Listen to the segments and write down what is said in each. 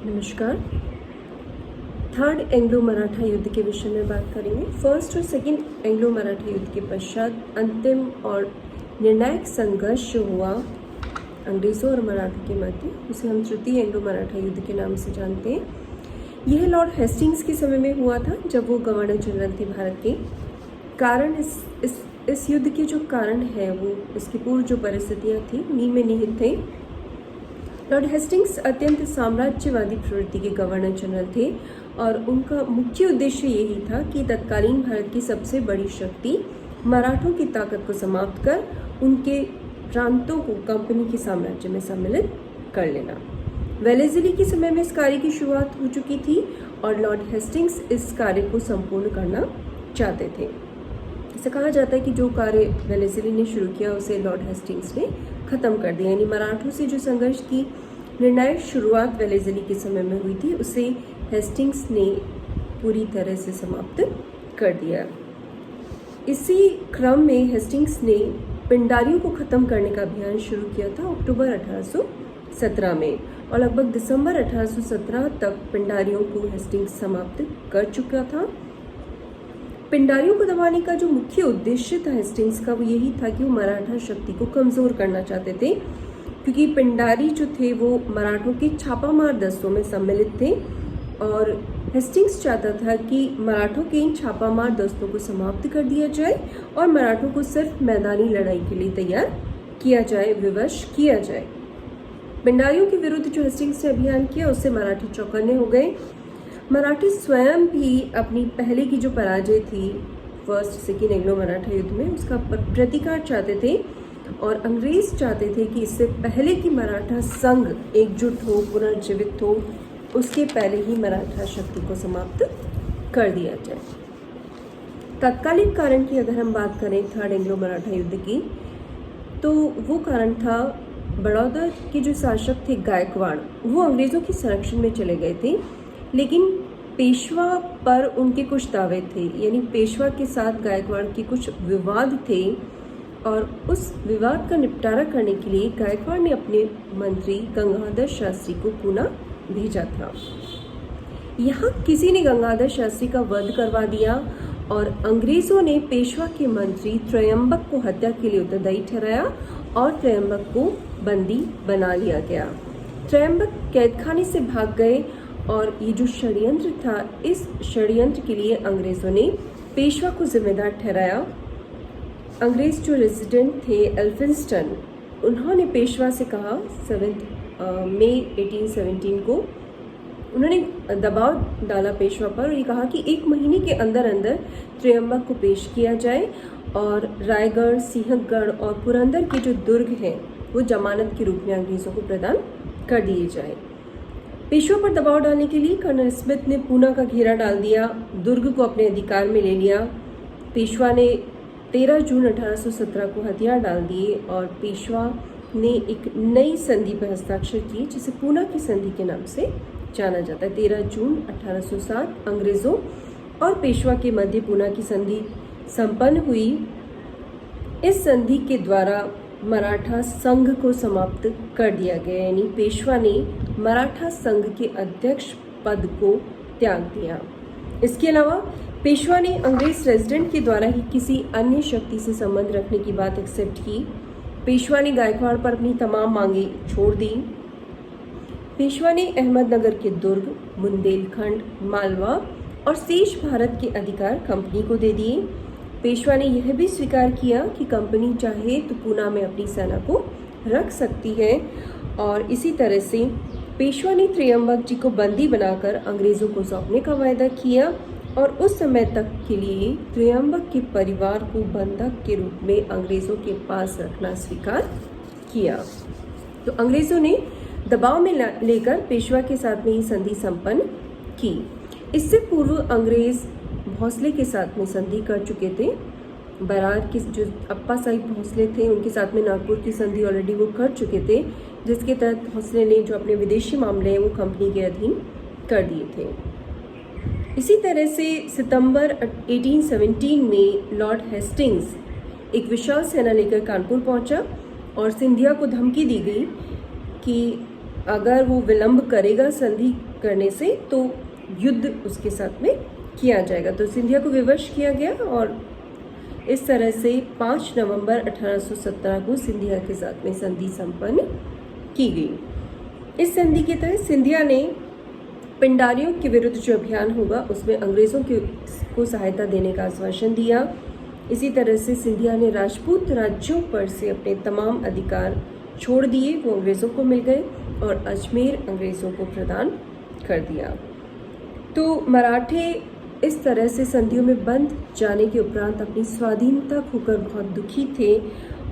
नमस्कार। Third Anglo Maratha युद्ध के विषय में बात करेंगे। फर्स्ट और सेकंड एंग्लो मराठा युद्ध के पश्चात अंतिम और निर्णायक संघर्ष जो हुआ अंग्रेज़ों और मराठों के मध्य, उसे हम तृतीय एंग्लो मराठा युद्ध के नाम से जानते हैं। यह लॉर्ड हेस्टिंग्स के समय में हुआ था, जब वो गवर्नर जनरल थे भारत के। कारण इस युद्ध के जो कारण है वो इसकी पूर्व जो परिस्थितियाँ थी उन्हीं में निहित थे। लॉर्ड हेस्टिंग्स अत्यंत साम्राज्यवादी प्रवृत्ति के गवर्नर जनरल थे और उनका मुख्य उद्देश्य यही था कि तत्कालीन भारत की सबसे बड़ी शक्ति मराठों की ताकत को समाप्त कर उनके प्रांतों को कंपनी के साम्राज्य में सम्मिलित कर लेना। वेलेज़ली के समय में इस कार्य की शुरुआत हो चुकी थी और लॉर्ड हेस्टिंग्स इस कार्य को संपूर्ण करना चाहते थे। ऐसा कहा जाता है कि जो कार्य वेलेज़ली ने शुरू किया उसे लॉर्ड हेस्टिंग्स ने ख़त्म कर दिया। यानी मराठों से जो संघर्ष की निर्णायक शुरुआत वेलेज़ली के समय में हुई थी उसे हेस्टिंग्स ने पूरी तरह से समाप्त कर दिया। इसी क्रम में हेस्टिंग्स ने पिंडारियों को ख़त्म करने का अभियान शुरू किया था अक्टूबर 1817 में, और लगभग दिसंबर 1817 तक पिंडारियों को हेस्टिंग्स समाप्त कर चुका था। पिंडारियों को दबाने का जो मुख्य उद्देश्य था हेस्टिंग्स का, वो यही था कि वो मराठा शक्ति को कमज़ोर करना चाहते थे, क्योंकि पिंडारी जो थे वो मराठों के छापामार दस्तों में सम्मिलित थे और हेस्टिंग्स चाहता था कि मराठों के इन छापामार दस्तों को समाप्त कर दिया जाए और मराठों को सिर्फ मैदानी लड़ाई के लिए तैयार किया जाए, विवश किया जाए। पिंडारियों के विरुद्ध जो हेस्टिंग्स ने अभियान किया उससे मराठी चौकन्ने हो गए। मराठी स्वयं भी अपनी पहले की जो पराजय थी फर्स्ट सेकेंड एंग्लो मराठा युद्ध में, उसका प्रतिकार चाहते थे और अंग्रेज चाहते थे कि इससे पहले कि मराठा संघ एकजुट हो, पुनर्जीवित हो, उसके पहले ही मराठा शक्ति को समाप्त कर दिया जाए। तत्कालीन कारण की अगर हम बात करें थर्ड एंग्लो मराठा युद्ध की, तो वो कारण था बड़ौदा के जो शासक थे गायकवाड़, वो अंग्रेज़ों के संरक्षण में चले गए थे, लेकिन पेशवा पर उनके कुछ दावे थे। यानी पेशवा के साथ गायकवाड़ के कुछ विवाद थे और उस विवाद का निपटारा करने के लिए गायकवाड़ ने अपने मंत्री गंगाधर शास्त्री को पूना भेजा था। यहाँ किसी ने गंगाधर शास्त्री का वध करवा दिया और अंग्रेजों ने पेशवा के मंत्री त्रयंबक को हत्या के लिए उत्तरदायी ठहराया और त्रयंबक को बंदी बना लिया गया। त्रयंबक कैदखाने से भाग गए और ये जो षड्यंत्र था, इस षड्यंत्र के लिए अंग्रेज़ों ने पेशवा को जिम्मेदार ठहराया। अंग्रेज़ जो रेजिडेंट थे एल्फिंस्टन, उन्होंने पेशवा से कहा 7 मई 1817 को उन्होंने दबाव डाला पेशवा पर और ये कहा कि 1 महीने के अंदर अंदर त्रयंबक को पेश किया जाए और रायगढ़, सिंहगढ़ और पुरंदर के जो दुर्ग हैं वो जमानत के रूप में अंग्रेज़ों को प्रदान कर दिए जाए। पेशवा पर दबाव डालने के लिए कर्नल स्मिथ ने पूना का घेरा डाल दिया, दुर्ग को अपने अधिकार में ले लिया। पेशवा ने 13 जून 1817 को हथियार डाल दिए और पेशवा ने एक नई संधि पर हस्ताक्षर किए जिसे पूना की संधि के नाम से जाना जाता है। 13 जून 1807 अंग्रेज़ों और पेशवा के मध्य पूना की संधि संपन्न हुई। इस संधि के द्वारा मराठा संघ को समाप्त कर दिया गया, यानी पेशवा ने मराठा संघ के अध्यक्ष पद को त्याग दिया। इसके अलावा पेशवा ने अंग्रेज रेजिडेंट के द्वारा ही किसी अन्य शक्ति से संबंध रखने की बात एक्सेप्ट की। पेशवा ने गायकवाड़ पर अपनी तमाम मांगे छोड़ दी। पेशवा ने अहमदनगर के दुर्ग, बुंदेलखंड, मालवा और शेष भारत के अधिकार कंपनी को दे दिए। पेशवा ने यह भी स्वीकार किया कि कंपनी चाहे तो पूना में अपनी सेना को रख सकती है और इसी तरह से पेशवा ने त्रयंबक जी को बंदी बनाकर अंग्रेज़ों को सौंपने का वायदा किया और उस समय तक के लिए त्रयंबक के परिवार को बंधक के रूप में अंग्रेज़ों के पास रखना स्वीकार किया। तो अंग्रेज़ों ने दबाव में लेकर पेशवा के साथ में ही संधि संपन्न की। इससे पूर्व अंग्रेज़ भोसले के साथ में संधि कर चुके थे। बरार के जो अप्पा साहिब भोसले थे उनके साथ में नागपुर की संधि ऑलरेडी वो कर चुके थे, जिसके तहत भोसले ने जो अपने विदेशी मामले हैं वो कंपनी के अधीन कर दिए थे। इसी तरह से सितंबर 1817 में लॉर्ड हेस्टिंग्स एक विशाल सेना लेकर कानपुर पहुंचा और सिंधिया को धमकी दी गई कि अगर वो विलंब करेगा संधि करने से तो युद्ध उसके साथ में किया जाएगा। तो सिंधिया को विवश किया गया और इस तरह से 5 नवंबर 1817 को सिंधिया के साथ में संधि संपन्न की गई। इस संधि के तहत सिंधिया ने पिंडारियों के विरुद्ध जो अभियान होगा उसमें अंग्रेजों को सहायता देने का आश्वासन दिया। इसी तरह से सिंधिया ने राजपूत राज्यों पर से अपने तमाम अधिकार छोड़ दिए, वो अंग्रेजों को मिल गए और अजमेर अंग्रेजों को प्रदान कर दिया। तो मराठे इस तरह से संधियों में बंद जाने के उपरांत अपनी स्वाधीनता खोकर बहुत दुखी थे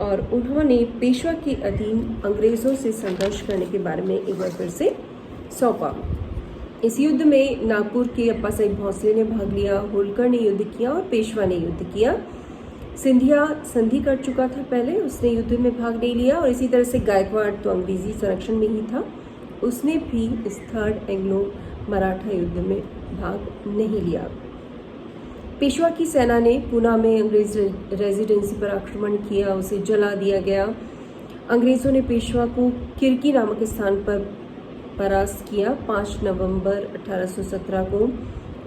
और उन्होंने पेशवा के अधीन अंग्रेजों से संघर्ष करने के बारे में एक बार फिर से सौंपा। इस युद्ध में नागपुर के अप्पा साहेब भोसले ने भाग लिया, होलकर ने युद्ध किया और पेशवा ने युद्ध किया। सिंधिया संधि कर चुका था पहले, उसने युद्ध में भाग नहीं लिया और इसी तरह से गायकवाड़ तो अंग्रेजी संरक्षण में ही था, उसने भी इस थर्ड एंग्लो मराठा युद्ध में भाग नहीं लिया। पेशवा की सेना ने पुणे में अंग्रेज रेजिडेंसी पर आक्रमण किया, उसे जला दिया गया। अंग्रेजों ने पेशवा को किरकी नामक स्थान पर परास्त किया 5 नवंबर 1817 को।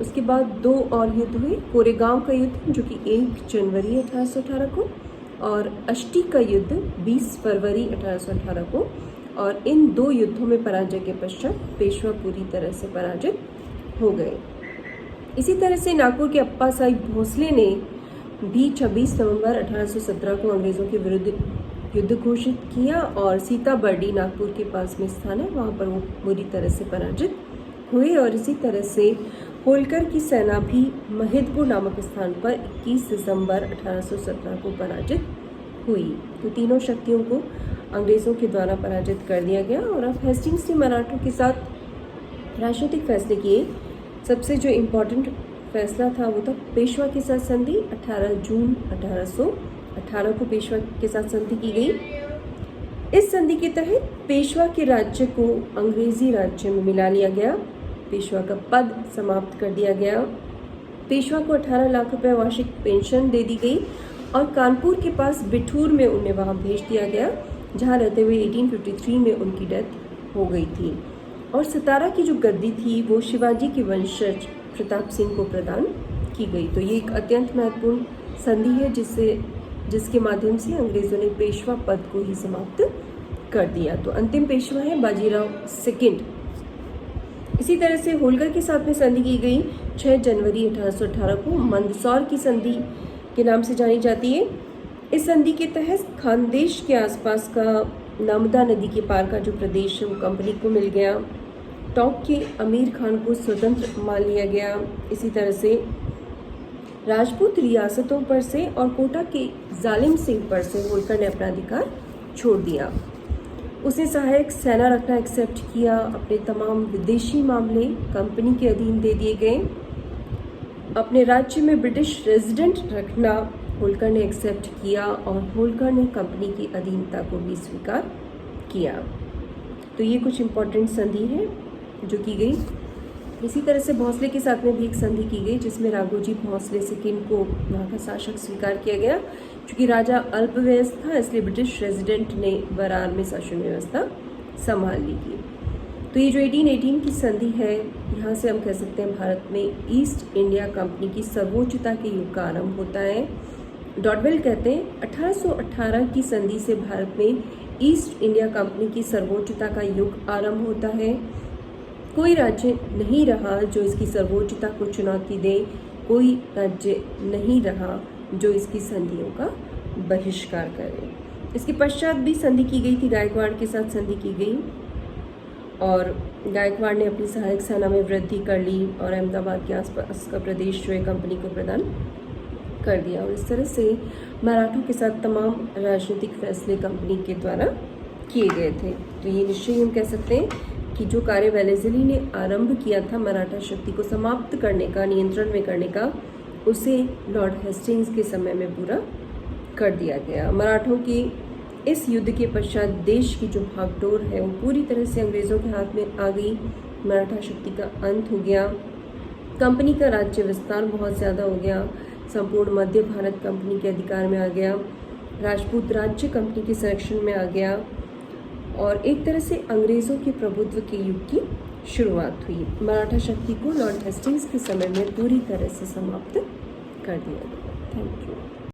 उसके बाद 2 और युद्ध हुए, कोरेगांव का युद्ध जो कि 1 जनवरी 1818 को और अष्टी का युद्ध 20 फरवरी 1818 को। और इन 2 युद्धों में पराजय के पश्चात पेशवा पूरी तरह से पराजित हो गए। इसी तरह से नागपुर के अप्पा साहेब भोसले ने भी 26 नवंबर 1817 को अंग्रेजों के विरुद्ध युद्ध घोषित किया और सीताबर्डी नागपुर के पास में स्थान है, वहां पर वो बुरी तरह से पराजित हुए। और इसी तरह से होलकर की सेना भी महिदपुर नामक स्थान पर 21 दिसंबर 1817 को पराजित हुई। तो तीनों शक्तियों को अंग्रेजों के द्वारा पराजित कर दिया गया। और अब हेस्टिंग्स ने मराठों के साथ राजनीतिक फैसले किए। सबसे जो इम्पोर्टेंट फैसला था वो था पेशवा के साथ संधि। 18 जून 1818 को पेशवा के साथ संधि की गई। इस संधि के तहत पेशवा के राज्य को अंग्रेजी राज्य में मिला लिया गया, पेशवा का पद समाप्त कर दिया गया, पेशवा को 18 लाख रुपए वार्षिक पेंशन दे दी गई और कानपुर के पास बिठूर में उन्हें वहां भेज दिया गया, जहां रहते हुए 1853 में उनकी डेथ हो गई थी। और सतारा की जो गद्दी थी वो शिवाजी के वंशज प्रताप सिंह को प्रदान की गई। तो ये एक अत्यंत महत्वपूर्ण संधि है जिसके माध्यम से अंग्रेजों ने पेशवा पद को ही समाप्त कर दिया। तो अंतिम पेशवा है बाजीराव सेकंड। इसी तरह से होलकर के साथ में संधि की गई 6 जनवरी 1818 को, मंदसौर की संधि के नाम से जानी जाती है। इस संधि के तहत खानदेश के आसपास का नर्मदा नदी के पार का जो प्रदेश है वो कंपनी को मिल गया। टॉक के अमीर खान को स्वतंत्र मान लिया गया। इसी तरह से राजपूत रियासतों पर से और कोटा के जालिम सिंह पर से होलकर ने अपना अधिकार छोड़ दिया। उसने सहायक सेना रखना एक्सेप्ट किया। अपने तमाम विदेशी मामले कंपनी के अधीन दे दिए गए। अपने राज्य में ब्रिटिश रेजिडेंट रखना होलकर ने एक्सेप्ट किया और होलकर ने कंपनी की अधीनता को भी स्वीकार किया। तो ये कुछ इम्पोर्टेंट संधि है जो की गई। इसी तरह से भोसले के साथ में भी एक संधि की गई जिसमें राघोजी भोसले सेकंड को वहाँ का शासक स्वीकार किया गया। चूँकि राजा अल्पवयस्क था इसलिए ब्रिटिश रेजिडेंट ने बरार में शासन व्यवस्था संभाल ली थी। तो ये जो 1818 की संधि है, यहाँ से हम कह सकते हैं भारत में ईस्ट इंडिया कंपनी की सर्वोच्चता के युग का आरंभ होता है। डॉडवेल कहते हैं 1818 की संधि से भारत में ईस्ट इंडिया कंपनी की सर्वोच्चता का युग आरंभ होता है। कोई राज्य नहीं रहा जो इसकी सर्वोच्चता को चुनौती दे, कोई राज्य नहीं रहा जो इसकी संधियों का बहिष्कार करे। इसके पश्चात भी संधि की गई थी, गायकवाड़ के साथ संधि की गई और गायकवाड़ ने अपनी सहायक सेना में वृद्धि कर ली और अहमदाबाद के आसपास का प्रदेश जो है कंपनी को प्रदान कर दिया। और इस तरह से मराठों के साथ तमाम राजनीतिक फैसले कंपनी के द्वारा किए गए थे। तो ये निश्चय हम कह सकते हैं कि जो कार्य वेलेस्ली ने आरंभ किया था मराठा शक्ति को समाप्त करने का, नियंत्रण में करने का, उसे लॉर्ड हेस्टिंग्स के समय में पूरा कर दिया गया। मराठों की इस युद्ध के पश्चात देश की जो भागडोर है वो पूरी तरह से अंग्रेज़ों के हाथ में आ गई। मराठा शक्ति का अंत हो गया। कंपनी का राज्य विस्तार बहुत ज़्यादा हो गया। संपूर्ण मध्य भारत कंपनी के अधिकार में आ गया। राजपूत राज्य कंपनी के संरक्षण में आ गया। और एक तरह से अंग्रेज़ों के प्रभुत्व के युग की शुरुआत हुई। मराठा शक्ति को लॉर्ड हेस्टिंग्स के समय में पूरी तरह से समाप्त कर दिया गया। Thank you.